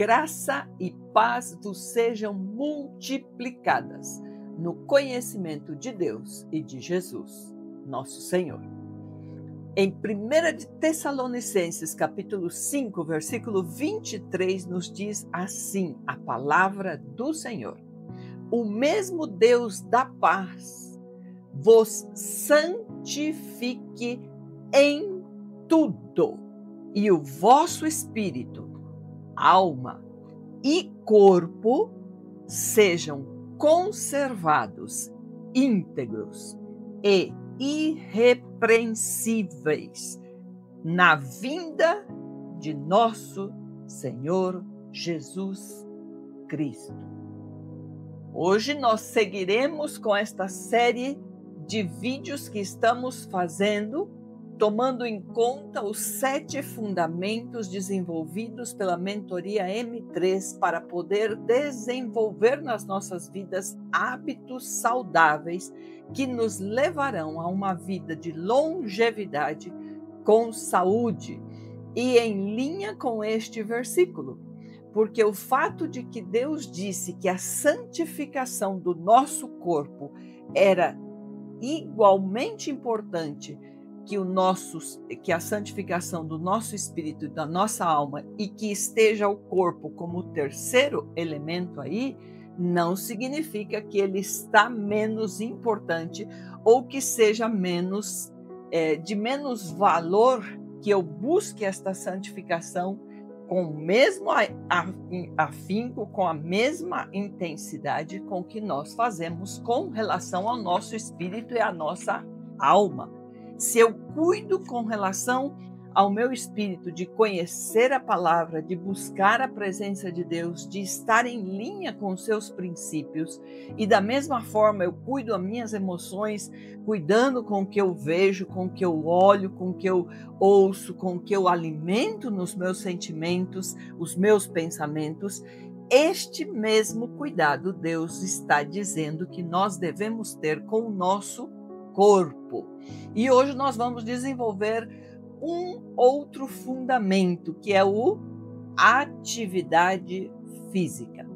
graça e paz vos sejam multiplicadas no conhecimento de Deus e de Jesus, nosso Senhor. Em 1 de Tessalonicenses, capítulo 5, versículo 23, nos diz assim a palavra do Senhor: o mesmo Deus da paz vos santifique em tudo, e o vosso espírito, alma e corpo sejam conservados, íntegros e irrepreensíveis na vinda de nosso Senhor Jesus Cristo. Hoje nós seguiremos com esta série de vídeos que estamos fazendo, tomando em conta os 7 fundamentos desenvolvidos pela mentoria M3 para poder desenvolver nas nossas vidas hábitos saudáveis que nos levarão a uma vida de longevidade com saúde. E em linha com este versículo, porque o fato de que Deus disse que a santificação do nosso corpo era igualmente importante que a santificação do nosso espírito e da nossa alma, e que esteja o corpo como o terceiro elemento aí, não significa que ele está menos importante ou que seja de menos valor que eu busque esta santificação com o mesmo afinco, com a mesma intensidade com que nós fazemos com relação ao nosso espírito e à nossa alma. Se eu cuido com relação ao meu espírito de conhecer a palavra, de buscar a presença de Deus, de estar em linha com os seus princípios, e da mesma forma eu cuido das minhas emoções, cuidando com o que eu vejo, com o que eu olho, com o que eu ouço, com o que eu alimento nos meus sentimentos, os meus pensamentos, este mesmo cuidado Deus está dizendo que nós devemos ter com o nosso corpo. E hoje nós vamos desenvolver um outro fundamento, que é o atividade física.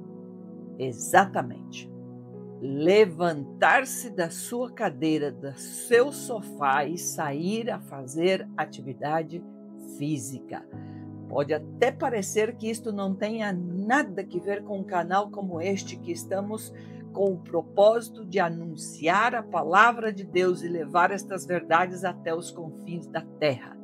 Exatamente. Levantar-se da sua cadeira, do seu sofá e sair a fazer atividade física. Pode até parecer que isto não tenha nada a ver com um canal como este, que estamos com o propósito de anunciar a palavra de Deus e levar estas verdades até os confins da terra.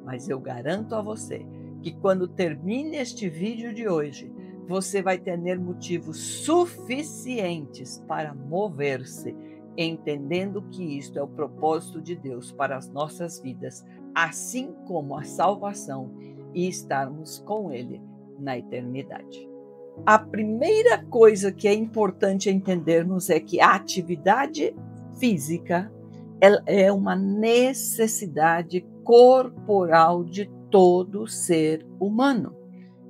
Mas eu garanto a você que quando termine este vídeo de hoje, você vai ter motivos suficientes para mover-se, entendendo que isto é o propósito de Deus para as nossas vidas, assim como a salvação e estarmos com Ele na eternidade. A primeira coisa que é importante entendermos é que a atividade física é uma necessidade corporal de todo ser humano.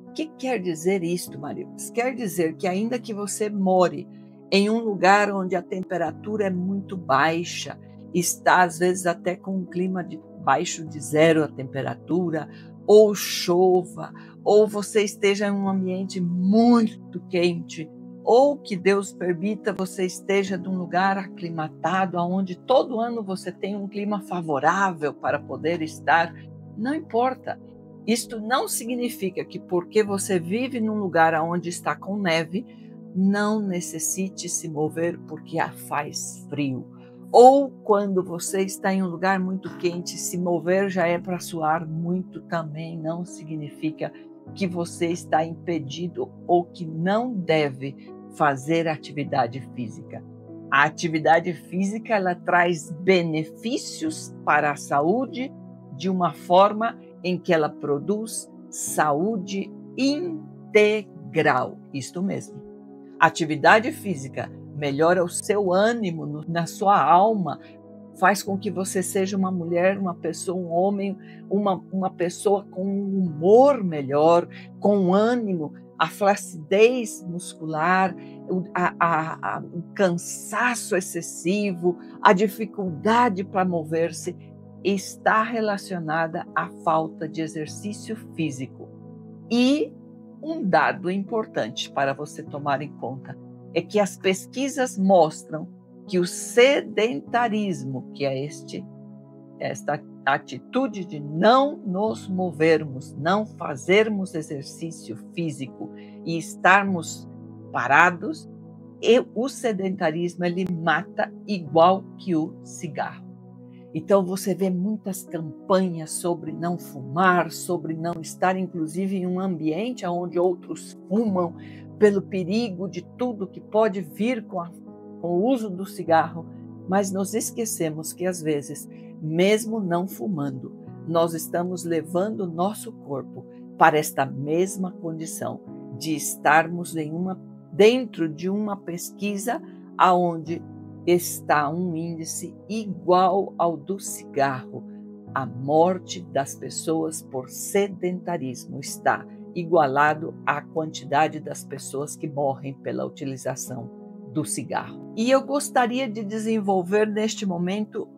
O que quer dizer isto, Marius? Quer dizer que ainda que você more em um lugar onde a temperatura é muito baixa, está às vezes até com um clima baixo de 0 a temperatura, ou chova, ou você esteja em um ambiente muito quente, ou que Deus permita você esteja num lugar aclimatado, onde todo ano você tem um clima favorável para poder estar, não importa. Isto não significa que porque você vive num lugar onde está com neve, não necessite se mover porque faz frio. Ou quando você está em um lugar muito quente, se mover já é para suar muito também, não significa que você está impedido ou que não deve fazer atividade física. A atividade física, ela traz benefícios para a saúde de uma forma em que ela produz saúde integral. Isto mesmo. Atividade física melhora o seu ânimo na sua alma, faz com que você seja uma mulher, uma pessoa, um homem, uma pessoa com um humor melhor, com ânimo, a flacidez muscular, o cansaço excessivo, a dificuldade para mover-se, está relacionada à falta de exercício físico. E um dado importante para você tomar em conta é que as pesquisas mostram que o sedentarismo, que é esta atitude de não nos movermos, não fazermos exercício físico e estarmos parados, o sedentarismo ele mata igual que o cigarro. Então você vê muitas campanhas sobre não fumar, sobre não estar inclusive em um ambiente onde outros fumam, pelo perigo de tudo que pode vir com o uso do cigarro, mas nos esquecemos que às vezes, mesmo não fumando, nós estamos levando o nosso corpo para esta mesma condição de estarmos dentro de uma pesquisa aonde está um índice igual ao do cigarro. A morte das pessoas por sedentarismo está igualado à quantidade das pessoas que morrem pela utilização do cigarro. E eu gostaria de desenvolver neste momento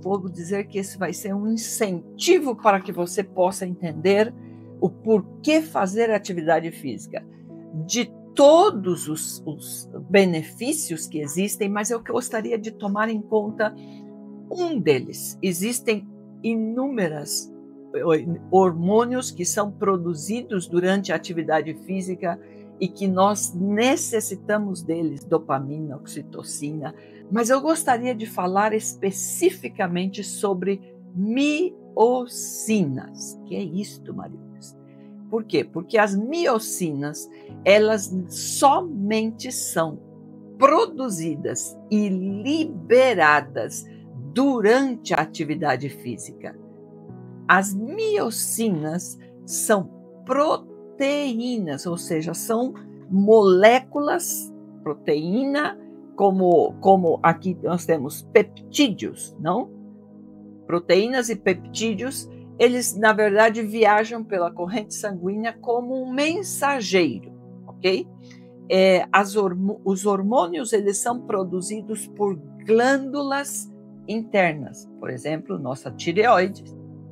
vou dizer que esse vai ser um incentivo para que você possa entender o porquê fazer atividade física. De todos os benefícios que existem, mas eu gostaria de tomar em conta um deles. Existem inúmeros hormônios que são produzidos durante a atividade física e que nós necessitamos deles, dopamina, oxitocina, mas eu gostaria de falar especificamente sobre miocinas. Que é isto, Mariluz? Por quê? Porque as miocinas, elas somente são produzidas e liberadas durante a atividade física. As miocinas são proteínas, ou seja, são moléculas, proteína, como aqui nós temos peptídeos, não? Proteínas e peptídeos, eles na verdade viajam pela corrente sanguínea como um mensageiro, ok? Os hormônios, eles são produzidos por glândulas internas. Por exemplo, nossa tireoide,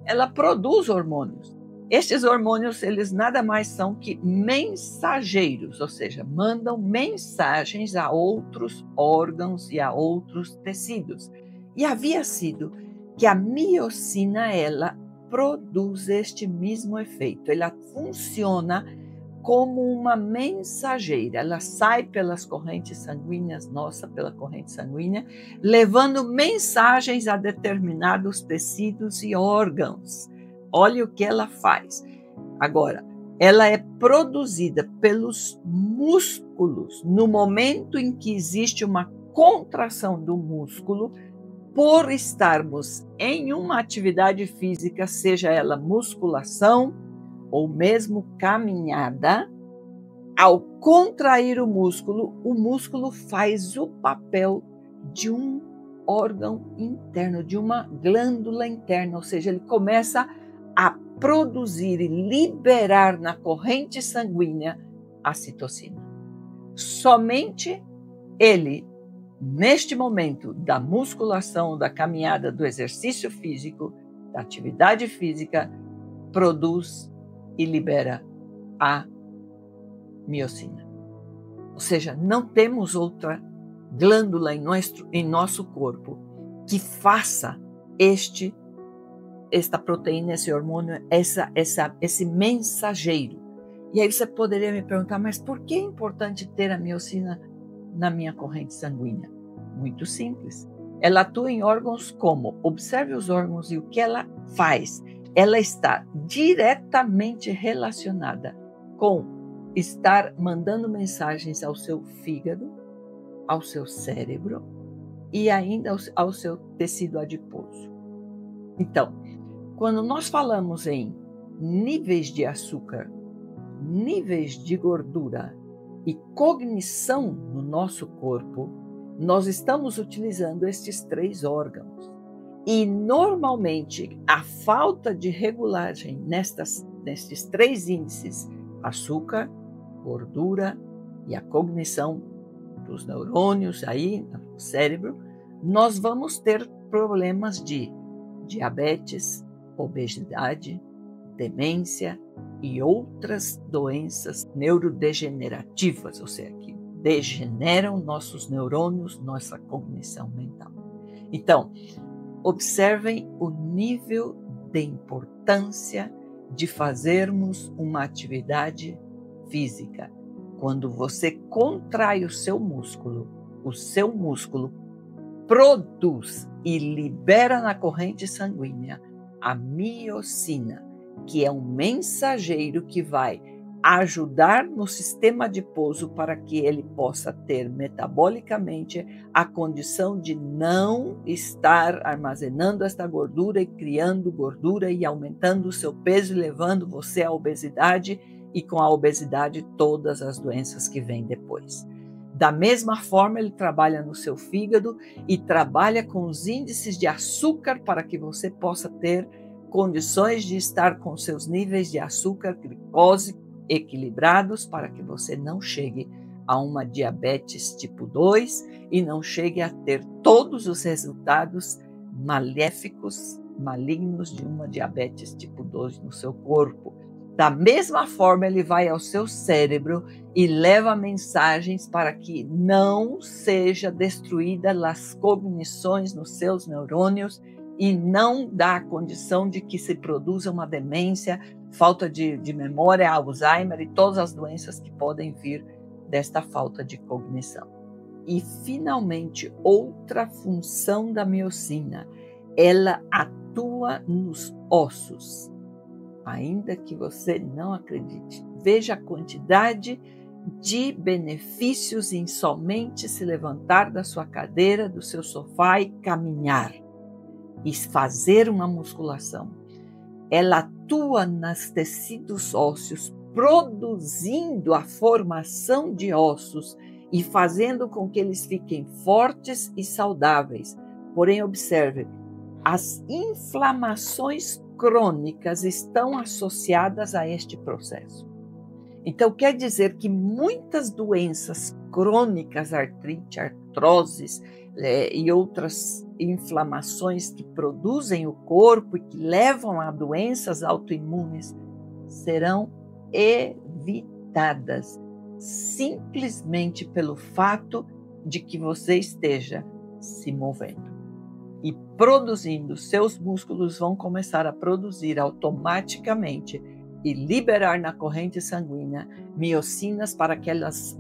ela produz hormônios. Estes hormônios, eles nada mais são que mensageiros, ou seja, mandam mensagens a outros órgãos e a outros tecidos. E havia sido que a miocina, ela produz este mesmo efeito. Ela funciona como uma mensageira. Ela sai pelas correntes sanguíneas, pela corrente sanguínea, levando mensagens a determinados tecidos e órgãos. Olha o que ela faz. Agora, ela é produzida pelos músculos no momento em que existe uma contração do músculo, por estarmos em uma atividade física, seja ela musculação ou mesmo caminhada. Ao contrair o músculo faz o papel de um órgão interno, de uma glândula interna, ou seja, ele começa a produzir e liberar na corrente sanguínea a citocina. Somente ele, neste momento da musculação, da caminhada, do exercício físico, da atividade física, produz e libera a miocina. Ou seja, não temos outra glândula em nosso corpo que faça esta proteína, esse hormônio, esse mensageiro. E aí você poderia me perguntar, mas por que é importante ter a miocina na minha corrente sanguínea? Muito simples. Ela atua em órgãos como, observe os órgãos e o que ela faz. Ela está diretamente relacionada com estar mandando mensagens ao seu fígado, ao seu cérebro e ainda ao seu tecido adiposo. Então, quando nós falamos em níveis de açúcar, níveis de gordura e cognição no nosso corpo, nós estamos utilizando estes 3 órgãos. E, normalmente, a falta de regulagem nestes 3 índices, açúcar, gordura e a cognição dos neurônios aí no cérebro, nós vamos ter problemas de diabetes, obesidade, demência e outras doenças neurodegenerativas, ou seja, que degeneram nossos neurônios, nossa cognição mental. Então, observem o nível de importância de fazermos uma atividade física. Quando você contrai o seu músculo produz e libera na corrente sanguínea a miocina, que é um mensageiro que vai ajudar no sistema adiposo para que ele possa ter metabolicamente a condição de não estar armazenando esta gordura e criando gordura e aumentando o seu peso e levando você à obesidade e com a obesidade todas as doenças que vêm depois. Da mesma forma, ele trabalha no seu fígado e trabalha com os índices de açúcar para que você possa ter condições de estar com seus níveis de açúcar, glicose equilibrados para que você não chegue a uma diabetes tipo 2 e não chegue a ter todos os resultados maléficos, malignos de uma diabetes tipo 2 no seu corpo. Da mesma forma, ele vai ao seu cérebro e leva mensagens para que não seja destruída as cognições nos seus neurônios e não dá a condição de que se produza uma demência, falta de memória, Alzheimer e todas as doenças que podem vir desta falta de cognição. E, finalmente, outra função da miocina, ela atua nos ossos. Ainda que você não acredite, veja a quantidade de benefícios em somente se levantar da sua cadeira, do seu sofá e caminhar e fazer uma musculação. Ela atua nos tecidos ósseos, produzindo a formação de ossos e fazendo com que eles fiquem fortes e saudáveis. Porém, observe, as inflamações crônicas estão associadas a este processo. Então, quer dizer que muitas doenças crônicas, artrite, artroses e outras inflamações que produzem o corpo e que levam a doenças autoimunes serão evitadas simplesmente pelo fato de que você esteja se movendo. E produzindo, seus músculos vão começar a produzir automaticamente e liberar na corrente sanguínea miocinas para que elas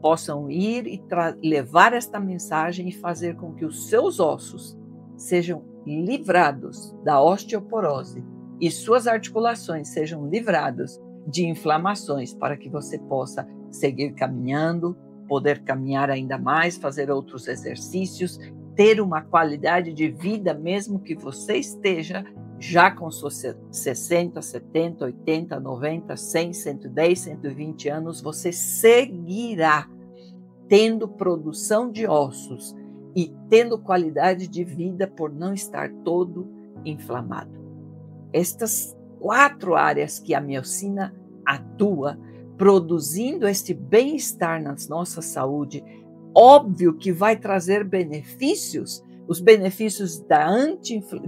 possam ir e levar esta mensagem e fazer com que os seus ossos sejam livrados da osteoporose e suas articulações sejam livradas de inflamações para que você possa seguir caminhando, poder caminhar ainda mais, fazer outros exercícios, ter uma qualidade de vida mesmo que você esteja já com seus 60, 70, 80, 90, 100, 110, 120 anos, você seguirá tendo produção de ossos e tendo qualidade de vida por não estar todo inflamado. Estas 4 áreas que a miocina atua, produzindo este bem-estar na nossa saúde, óbvio que vai trazer benefícios, os benefícios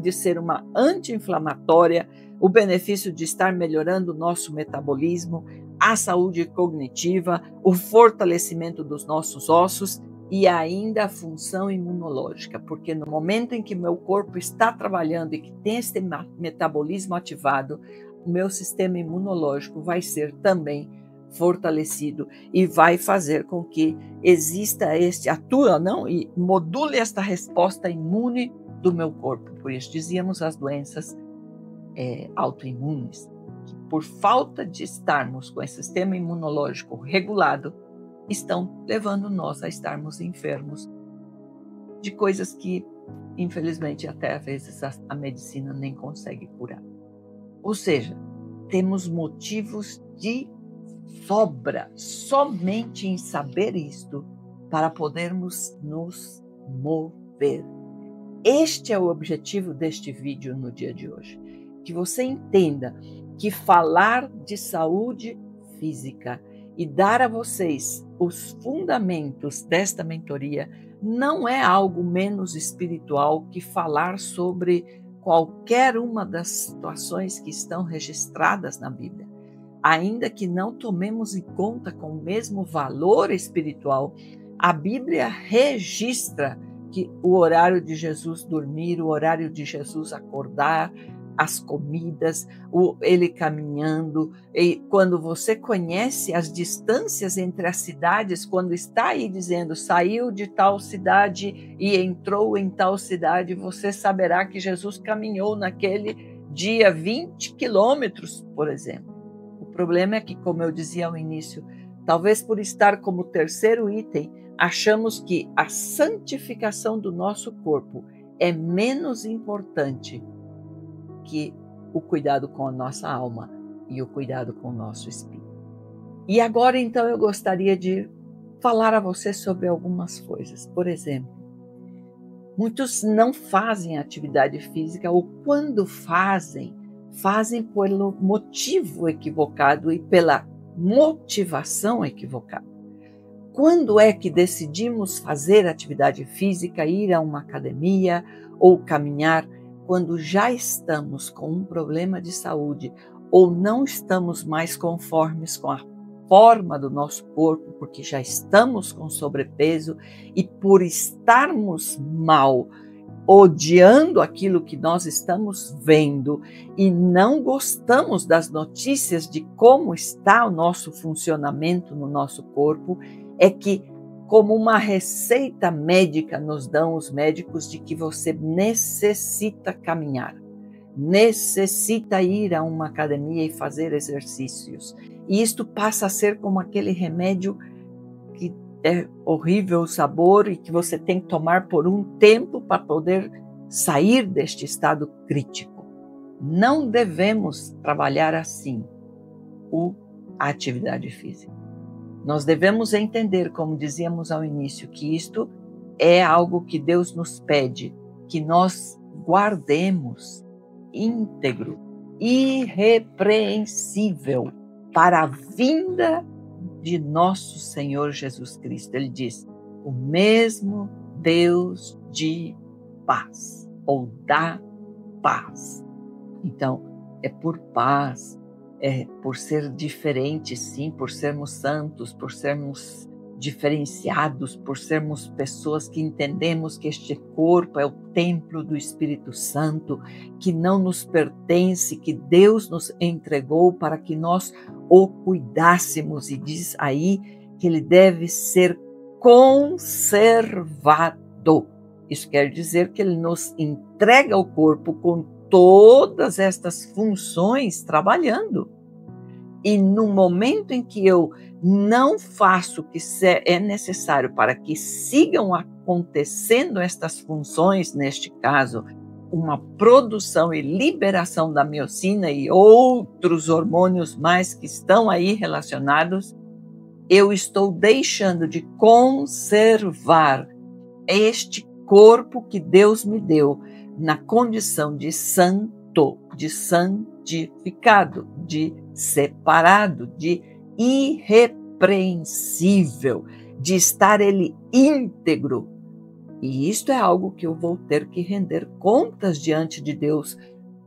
de ser uma anti-inflamatória, o benefício de estar melhorando o nosso metabolismo, a saúde cognitiva, o fortalecimento dos nossos ossos e ainda a função imunológica, porque no momento em que meu corpo está trabalhando e que tem este metabolismo ativado, o meu sistema imunológico vai ser também fortalecido e vai fazer com que exista e module esta resposta imune do meu corpo. Por isso dizíamos as doenças autoimunes, que por falta de estarmos com esse sistema imunológico regulado, estão levando nós a estarmos enfermos de coisas que, infelizmente, até às vezes a medicina nem consegue curar. Ou seja, temos motivos de sobra somente em saber isto para podermos nos mover. Este é o objetivo deste vídeo no dia de hoje. Que você entenda que falar de saúde física e dar a vocês os fundamentos desta mentoria não é algo menos espiritual que falar sobre qualquer uma das situações que estão registradas na Bíblia, ainda que não tomemos em conta com o mesmo valor espiritual, a Bíblia registra que o horário de Jesus dormir, o horário de Jesus acordar, as comidas, ele caminhando. E quando você conhece as distâncias entre as cidades, quando está aí dizendo saiu de tal cidade e entrou em tal cidade, você saberá que Jesus caminhou naquele dia 20 quilômetros, por exemplo. O problema é que, como eu dizia ao início, talvez por estar como terceiro item, achamos que a santificação do nosso corpo é menos importante que o cuidado com a nossa alma e o cuidado com o nosso espírito. E agora, então, eu gostaria de falar a você sobre algumas coisas. Por exemplo, muitos não fazem atividade física ou quando fazem pelo motivo equivocado e pela motivação equivocada. Quando é que decidimos fazer atividade física, ir a uma academia ou caminhar? Quando já estamos com um problema de saúde ou não estamos mais conformes com a forma do nosso corpo, porque já estamos com sobrepeso e por estarmos mal, odiando aquilo que nós estamos vendo e não gostamos das notícias de como está o nosso funcionamento no nosso corpo, é que, como uma receita médica nos dão os médicos de que você necessita caminhar, necessita ir a uma academia e fazer exercícios. E isto passa a ser como aquele remédio que é horrível o sabor e que você tem que tomar por um tempo para poder sair deste estado crítico. Não devemos trabalhar assim a atividade física. Nós devemos entender, como dizíamos ao início, que isto é algo que Deus nos pede, que nós guardemos íntegro, irrepreensível, para a vinda de nosso Senhor Jesus Cristo. Ele diz, o mesmo Deus de paz, ou da paz. Então, é por paz, é por ser diferente, sim, por sermos santos, por sermos diferenciados, por sermos pessoas que entendemos que este corpo é o templo do Espírito Santo, que não nos pertence, que Deus nos entregou para que nós o cuidássemos, e diz aí que ele deve ser conservado. Isso quer dizer que ele nos entrega o corpo com todas estas funções trabalhando. E no momento em que eu não faço o que é necessário para que sigam acontecendo estas funções, neste caso, uma produção e liberação da miocina e outros hormônios mais que estão aí relacionados, eu estou deixando de conservar este corpo que Deus me deu na condição de santo, de santificado, de separado, de irrepreensível, de estar ele íntegro. E isto é algo que eu vou ter que render contas diante de Deus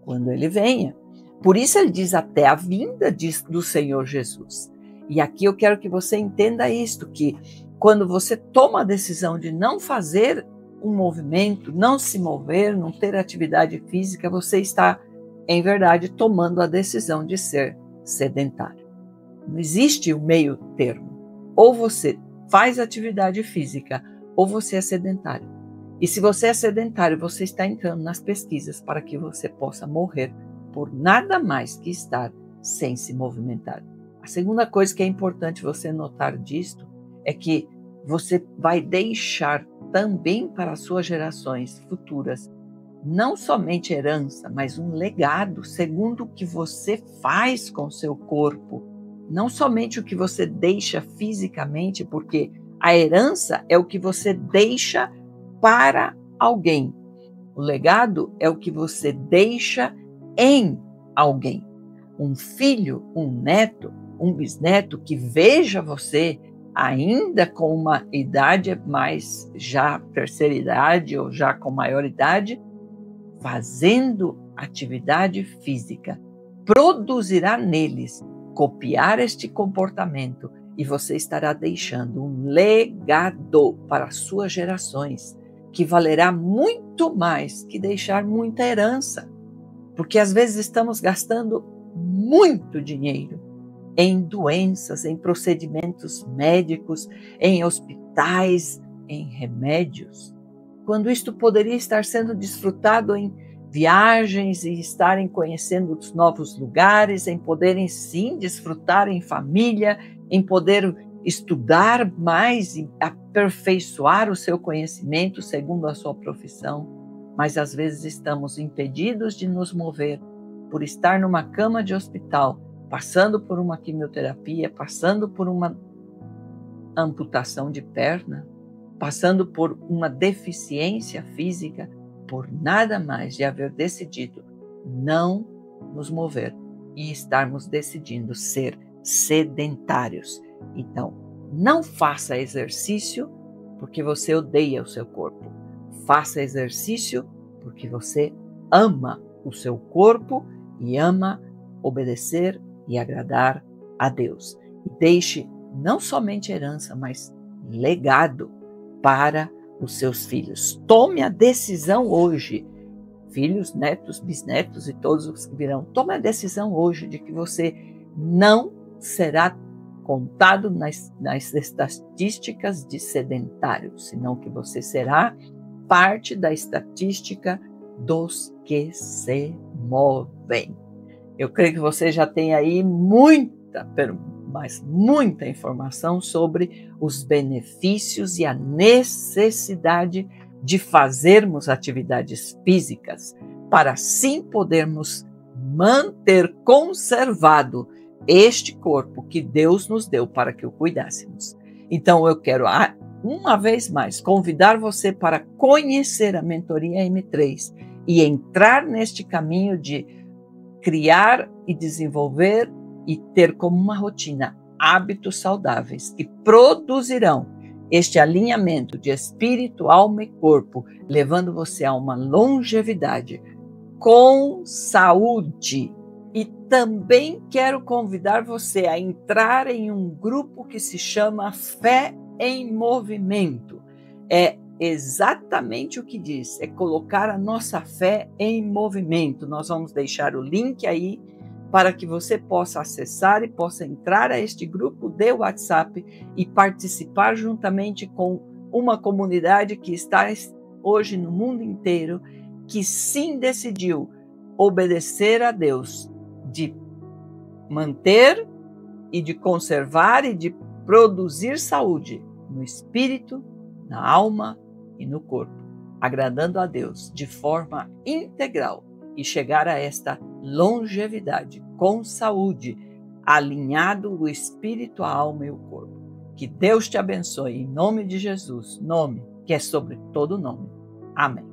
quando ele venha. Por isso ele diz até a vinda do Senhor Jesus. E aqui eu quero que você entenda isto, que quando você toma a decisão de não fazer um movimento, não se mover, não ter atividade física, você está, em verdade, tomando a decisão de ser sedentário. Não existe o meio termo. Ou você faz atividade física, ou você é sedentário. E se você é sedentário, você está entrando nas pesquisas para que você possa morrer por nada mais que estar sem se movimentar. A segunda coisa que é importante você notar disto é que você vai deixar também para as suas gerações futuras não somente herança, mas um legado segundo o que você faz com o seu corpo. Não somente o que você deixa fisicamente, porque a herança é o que você deixa para alguém. O legado é o que você deixa em alguém. Um filho, um neto, um bisneto que veja você ainda com uma idade mais já terceira idade ou já com maior idade, fazendo atividade física, produzirá neles copiar este comportamento e você estará deixando um legado para as suas gerações, que valerá muito mais que deixar muita herança, porque às vezes estamos gastando muito dinheiro em doenças, em procedimentos médicos, em hospitais, em remédios, quando isto poderia estar sendo desfrutado em viagens e estarem conhecendo os novos lugares, em poderem sim desfrutar em família, em poder estudar mais e aperfeiçoar o seu conhecimento segundo a sua profissão. Mas às vezes estamos impedidos de nos mover por estar numa cama de hospital, passando por uma quimioterapia, passando por uma amputação de perna, passando por uma deficiência física, por nada mais de haver decidido não nos mover e estarmos decidindo ser sedentários. Então, não faça exercício porque você odeia o seu corpo. Faça exercício porque você ama o seu corpo e ama obedecer e agradar a Deus. E deixe não somente herança, mas legado para os seus filhos. Tome a decisão hoje, filhos, netos, bisnetos e todos os que virão. Tome a decisão hoje de que você não será contado nas estatísticas de sedentários, senão que você será parte da estatística dos que se movem. Eu creio que você já tem aí muita informação sobre os benefícios e a necessidade de fazermos atividades físicas para assim podermos manter conservado este corpo que Deus nos deu para que o cuidássemos. Então eu quero, uma vez mais, convidar você para conhecer a mentoria M3 e entrar neste caminho de criar e desenvolver e ter como uma rotina hábitos saudáveis que produzirão este alinhamento de espírito, alma e corpo, levando você a uma longevidade com saúde. E também quero convidar você a entrar em um grupo que se chama Fé em Movimento. É exatamente o que diz, é colocar a nossa fé em movimento. Nós vamos deixar o link aí para que você possa acessar e possa entrar a este grupo de WhatsApp e participar juntamente com uma comunidade que está hoje no mundo inteiro, que sim decidiu obedecer a Deus, de manter e de conservar e de produzir saúde no espírito, na alma e no corpo, agradando a Deus de forma integral e chegar a esta longevidade com saúde, alinhado o espírito, a alma e o corpo. Que Deus te abençoe em nome de Jesus, nome que é sobre todo nome. Amém.